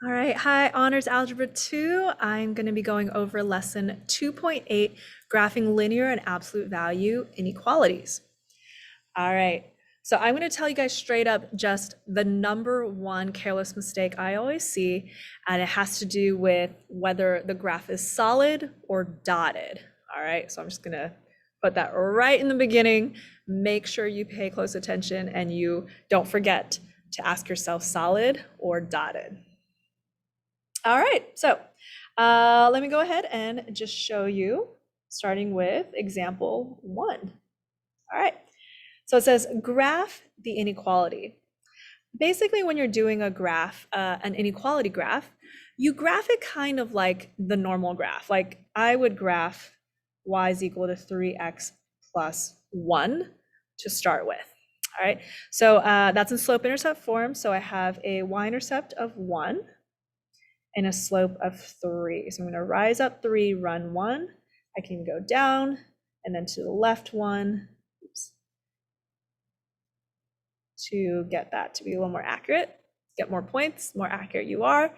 All right, hi, Honors Algebra 2. I'm going to be going over lesson 2.8, graphing linear and absolute value inequalities. All right, so I'm going to tell you guys straight up just the number one careless mistake I always see, and it has to do with whether the graph is solid or dotted. All right, so I'm just going to put that right in the beginning. Make sure you pay close attention and you don't forget to ask yourself solid or dotted. All right, so let me go ahead and just show you, starting with example 1. All right, so it says graph the inequality. Basically, when you're doing a graph, an inequality graph, you graph it kind of like the normal graph. Like I would graph y is equal to 3x plus 1 to start with. All right, so that's in slope-intercept form. So I have a y-intercept of 1 and a slope of 3. So I'm going to rise up 3, run 1. I can go down and then to the left 1. Oops, to get that to be a little more accurate. Get more points, more accurate you are.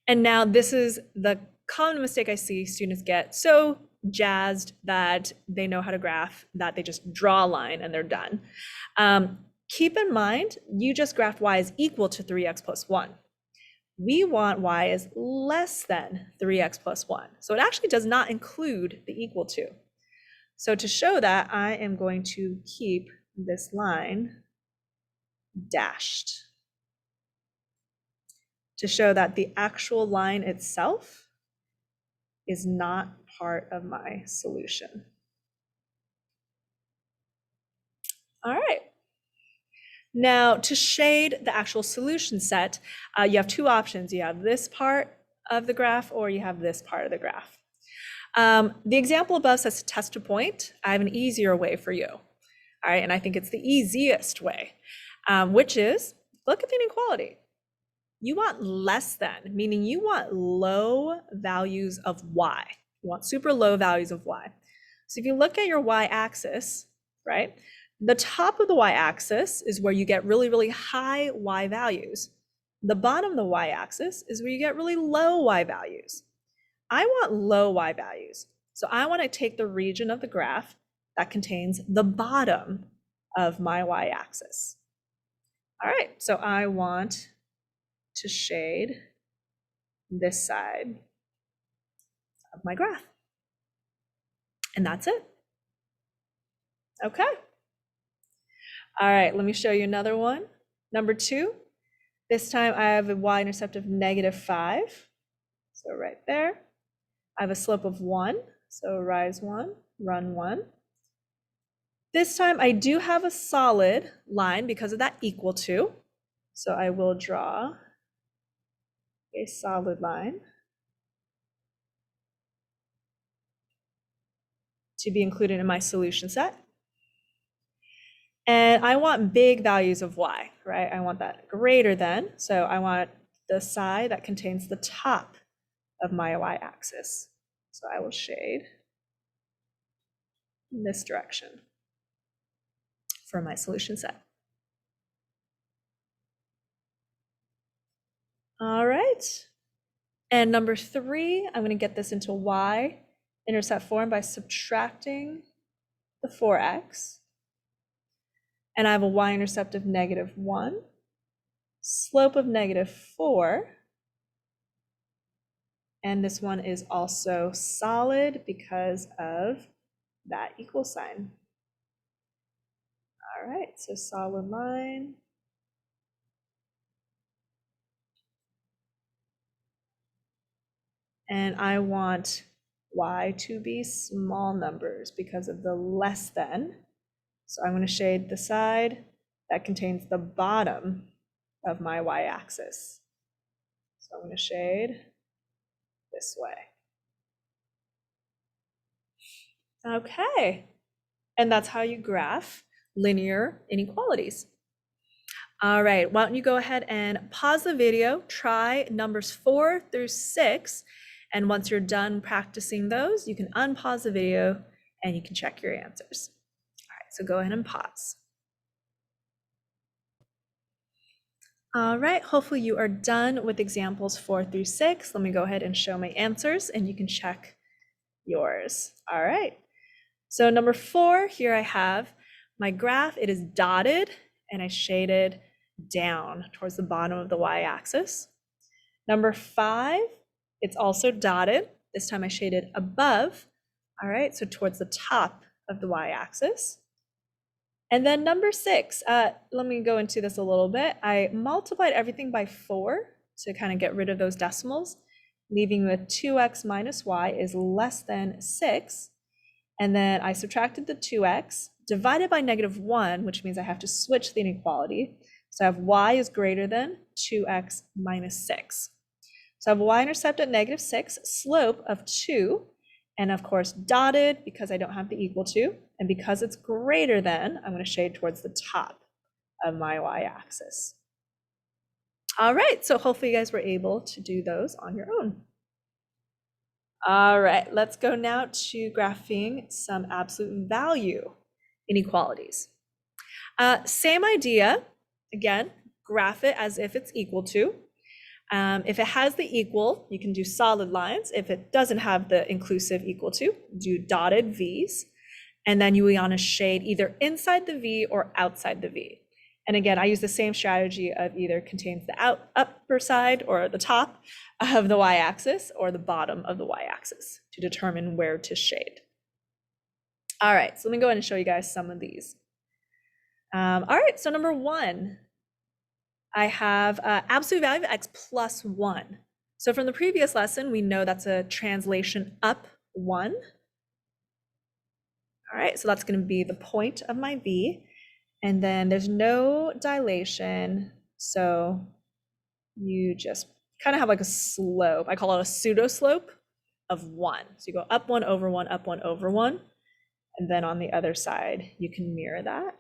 And now this is the common mistake I see students get so jazzed that they know how to graph that they just draw a line and they're done. Keep in mind, you just graphed y is equal to 3x plus 1. We want y is less than 3x plus 1. So it actually does not include the equal to. So to show that, I am going to keep this line dashed to show that the actual line itself is not part of my solution. All right. Now, to shade the actual solution set, you have two options. You have this part of the graph or you have this part of the graph. The example above says to test a point. I have an easier way for you. All right, and I think it's the easiest way, which is look at the inequality. You want less than, meaning you want low values of y. You want super low values of y. So if you look at your y-axis, right, the top of the y-axis is where you get really, really high y values. The bottom of the y-axis is where you get really low y values. I want low y values. So I want to take the region of the graph that contains the bottom of my y-axis. All right, so I want to shade this side of my graph. And that's it. Okay. All right, let me show you another one. Number 2, this time I have a y-intercept of -5. So right there. I have a slope of 1. So rise 1, run 1. This time I do have a solid line because of that equal to. So I will draw a solid line to be included in my solution set. And I want big values of y, right? I want that greater than. So I want the side that contains the top of my y-axis. So I will shade in this direction for my solution set. All right. And number 3, I'm going to get this into y-intercept form by subtracting the 4x. And I have a y-intercept of -1, slope of -4. And this one is also solid because of that equal sign. All right, so solid line. And I want y to be small numbers because of the less than. So I'm going to shade the side that contains the bottom of my y-axis. So I'm going to shade this way. Okay, and that's how you graph linear inequalities. All right, why don't you go ahead and pause the video, try numbers 4 through 6, and once you're done practicing those, you can unpause the video and you can check your answers. All right, so go ahead and pause. All right, hopefully you are done with examples 4 through 6. Let me go ahead and show my answers and you can check yours. All right, so number 4, here I have my graph. It is dotted and I shaded down towards the bottom of the y-axis. Number 5, it's also dotted. This time I shaded above. All right, so towards the top of the y-axis. And then number 6, let me go into this a little bit. I multiplied everything by 4 to kind of get rid of those decimals, leaving with 2x minus y is less than 6. And then I subtracted the 2x, divided by -1, which means I have to switch the inequality. So I have y is greater than 2x minus 6. So I have a y-intercept at -6, slope of 2, and of course dotted because I don't have the equal to, and because it's greater than, I'm going to shade towards the top of my y-axis. All right, so hopefully you guys were able to do those on your own. All right, let's go now to graphing some absolute value inequalities. Same idea, again, graph it as if it's equal to. If it has the equal, you can do solid lines. If it doesn't have the inclusive equal to, do dotted V's. And then you want to shade either inside the V or outside the V. And again, I use the same strategy of either contains the upper side or the top of the y-axis or the bottom of the y-axis to determine where to shade. All right, so let me go ahead and show you guys some of these. All right, so number 1. I have absolute value of x plus 1. So from the previous lesson, we know that's a translation up 1. All right, so that's going to be the point of my V. And then there's no dilation, so you just kind of have like a slope. I call it a pseudo slope of 1. So you go up 1 over 1, up 1 over 1. And then on the other side, you can mirror that.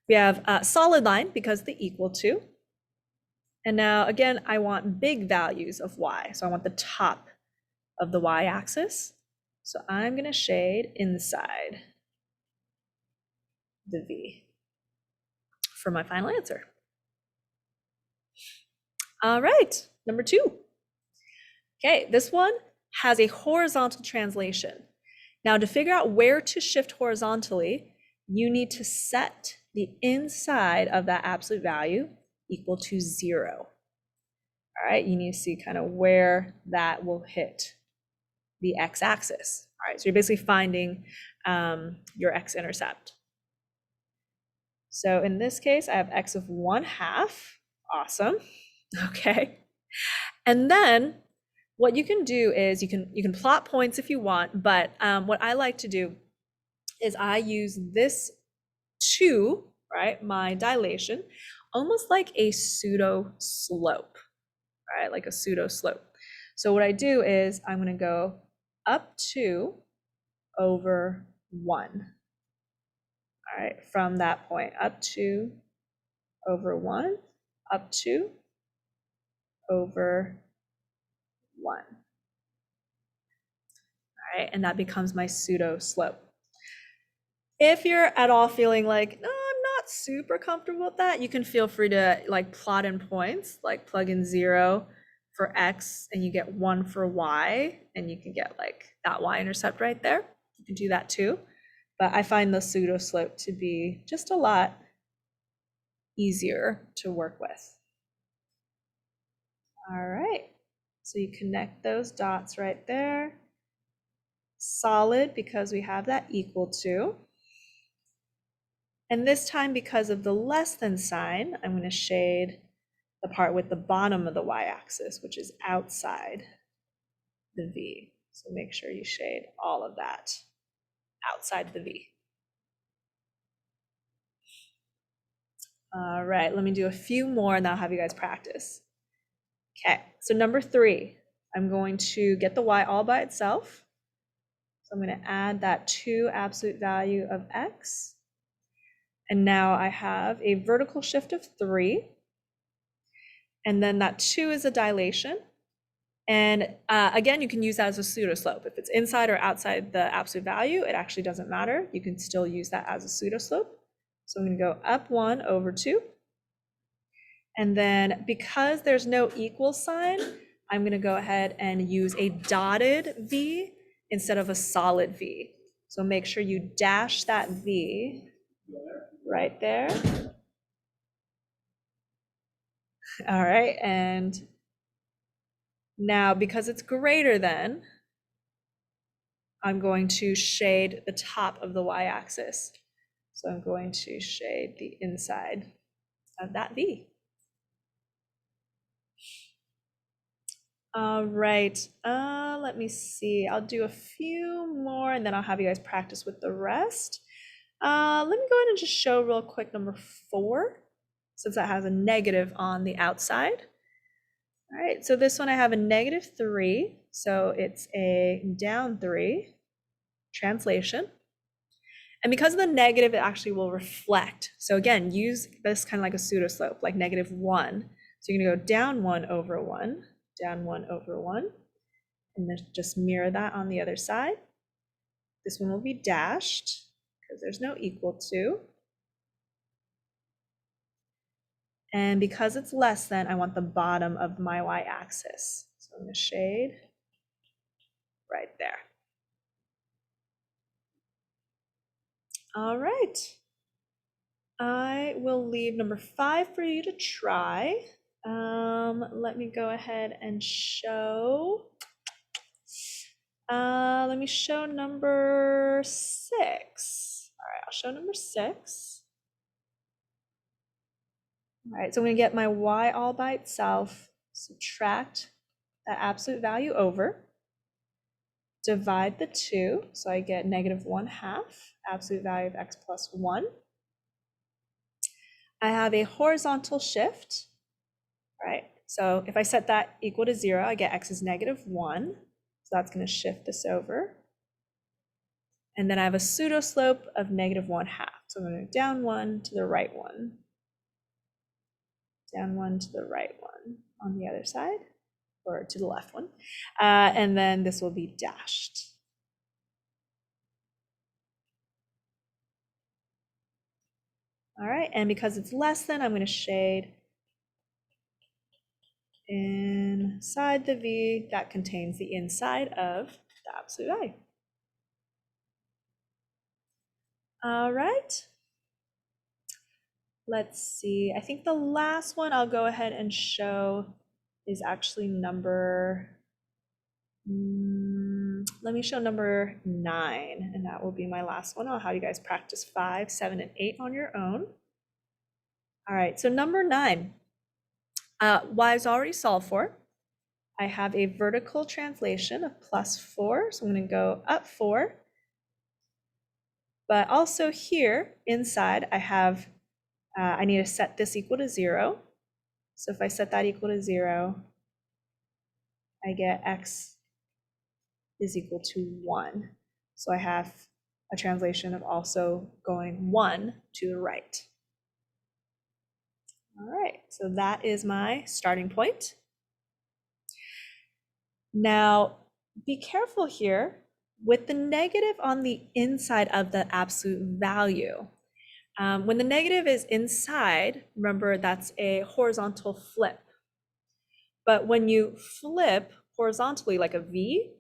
We have a solid line because the equal to. And now again, I want big values of y. So I want the top of the y-axis. So I'm going to shade inside the V for my final answer. All right, number 2. Okay, this one has a horizontal translation. Now to figure out where to shift horizontally, you need to set the inside of that absolute value equal to 0. All right, you need to see kind of where that will hit the x-axis. All right, so you're basically finding your x-intercept. So in this case, I have x of 1/2. Awesome. Okay. And then what you can do is you can plot points if you want, but what I like to do is I use this 2, right, my dilation, almost like a pseudo slope, right, like a pseudo slope. So what I do is I'm going to go up 2 over 1. All right, from that point, up 2 over 1, up 2 over 1. All right, and that becomes my pseudo slope. If you're at all feeling like, no, I'm not super comfortable with that, you can feel free to like plot in points, like plug in 0 for x and you get 1 for y, and you can get like that y-intercept right there. You can do that too. But I find the pseudo slope to be just a lot easier to work with. All right, so you connect those dots right there. Solid because we have that equal to. And this time, because of the less than sign, I'm going to shade the part with the bottom of the y-axis, which is outside the V. So make sure you shade all of that outside the V. All right, let me do a few more and I'll have you guys practice. Okay, so number 3, I'm going to get the y all by itself. So I'm going to add that 2 absolute value of x. And now I have a vertical shift of 3. And then that 2 is a dilation. And again, you can use that as a pseudo slope. If it's inside or outside the absolute value, it actually doesn't matter. You can still use that as a pseudo slope. So I'm going to go up 1 over 2. And then because there's no equal sign, I'm going to go ahead and use a dotted V instead of a solid V. So make sure you dash that V right there. All right, and now because it's greater than, I'm going to shade the top of the y-axis. So I'm going to shade the inside of that V. All right, let me see. I'll do a few more and then I'll have you guys practice with the rest. Let me go ahead and just show real quick number 4, since that has a negative on the outside. All right, so this one I have a -3, so it's a down 3 translation. And because of the negative, it actually will reflect. So again, use this kind of like a pseudo slope, like -1. So you're gonna go down 1 over 1, down 1 over 1, and then just mirror that on the other side. This one will be dashed because there's no equal to. And because it's less than, I want the bottom of my y-axis. So I'm gonna shade right there. All right. I will leave number 5 for you to try. Let me go ahead and show. Let me show number 6. All right, I'll show number 6. All right, so I'm going to get my y all by itself, subtract that absolute value over, divide the 2, so I get -1/2, absolute value of x plus 1. I have a horizontal shift, right? So if I set that equal to 0, I get x is -1. So that's going to shift this over. And then I have a pseudo slope of -1/2. So I'm going to go down 1 to the right 1. Down 1 to the right 1 on the other side, or to the left one. And then this will be dashed. All right, and because it's less than, I'm going to shade inside the V that contains the inside of the absolute value. All right. Let's see. I think the last one I'll go ahead and show is actually number, let me show number 9, and that will be my last one. I'll have you guys practice 5, 7, and 8 on your own. All right, so number 9, y is already solved for. I have a vertical translation of +4, so I'm going to go up 4. But also here inside, I have, I need to set this equal to 0. So if I set that equal to 0, I get x is equal to 1. So I have a translation of also going 1 to the right. All right, so that is my starting point. Now, be careful here with the negative on the inside of the absolute value. When the negative is inside, remember that's a horizontal flip. But when you flip horizontally like a V,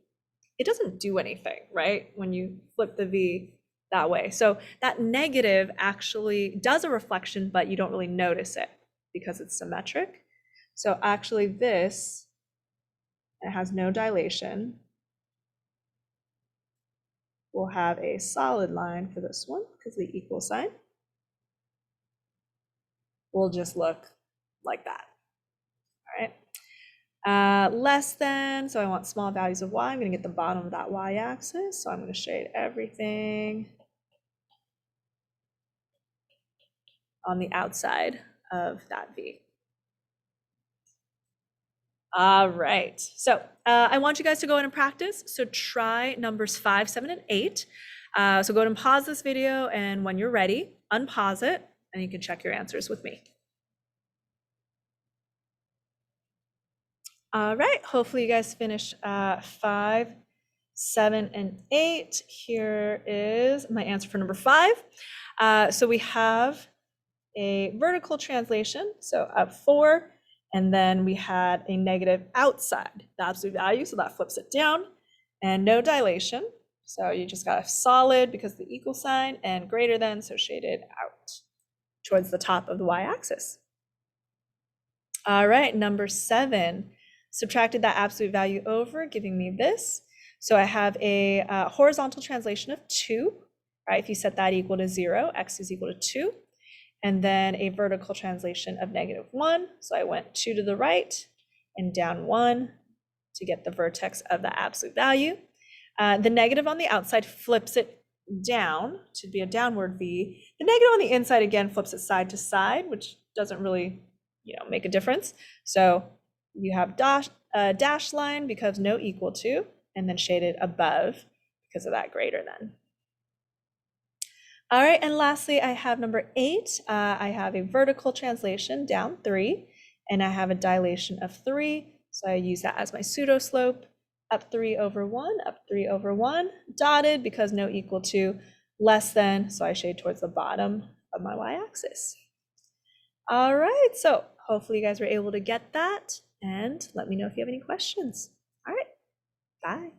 it doesn't do anything, right? When you flip the V that way. So that negative actually does a reflection, but you don't really notice it because it's symmetric. So actually this, it has no dilation. We'll have a solid line for this one because of the equal sign. Will just look like that. All right. Less than, so I want small values of y. I'm going to get the bottom of that y-axis. So I'm going to shade everything on the outside of that V. All right. So I want you guys to go in and practice. So try numbers 5, 7, and 8. So go ahead and pause this video, and when you're ready, unpause it, and you can check your answers with me. All right, hopefully you guys finished 5, 7, and 8. Here is my answer for number 5. So we have a vertical translation, so up 4, and then we had a negative outside the absolute value, so that flips it down, and no dilation. So you just got a solid because of the equal sign, and greater than, so shaded out towards the top of the y-axis. All right, number 7, subtracted that absolute value over, giving me this. So I have a horizontal translation of 2, right? If you set that equal to 0, x is equal to 2. And then a vertical translation of -1. So I went 2 to the right and down 1 to get the vertex of the absolute value. The negative on the outside flips it down to be a downward V. The negative on the inside again flips it side to side, which doesn't really, make a difference. So you have dash line because no equal to, and then shaded above because of that greater than. All right, and lastly, I have number 8. I have a vertical translation down 3, and I have a dilation of 3. So I use that as my pseudo slope, up 3 over 1, up 3 over 1, dotted because no equal to, less than, so I shade towards the bottom of my y-axis. All right, so hopefully you guys were able to get that, and let me know if you have any questions. All right, bye.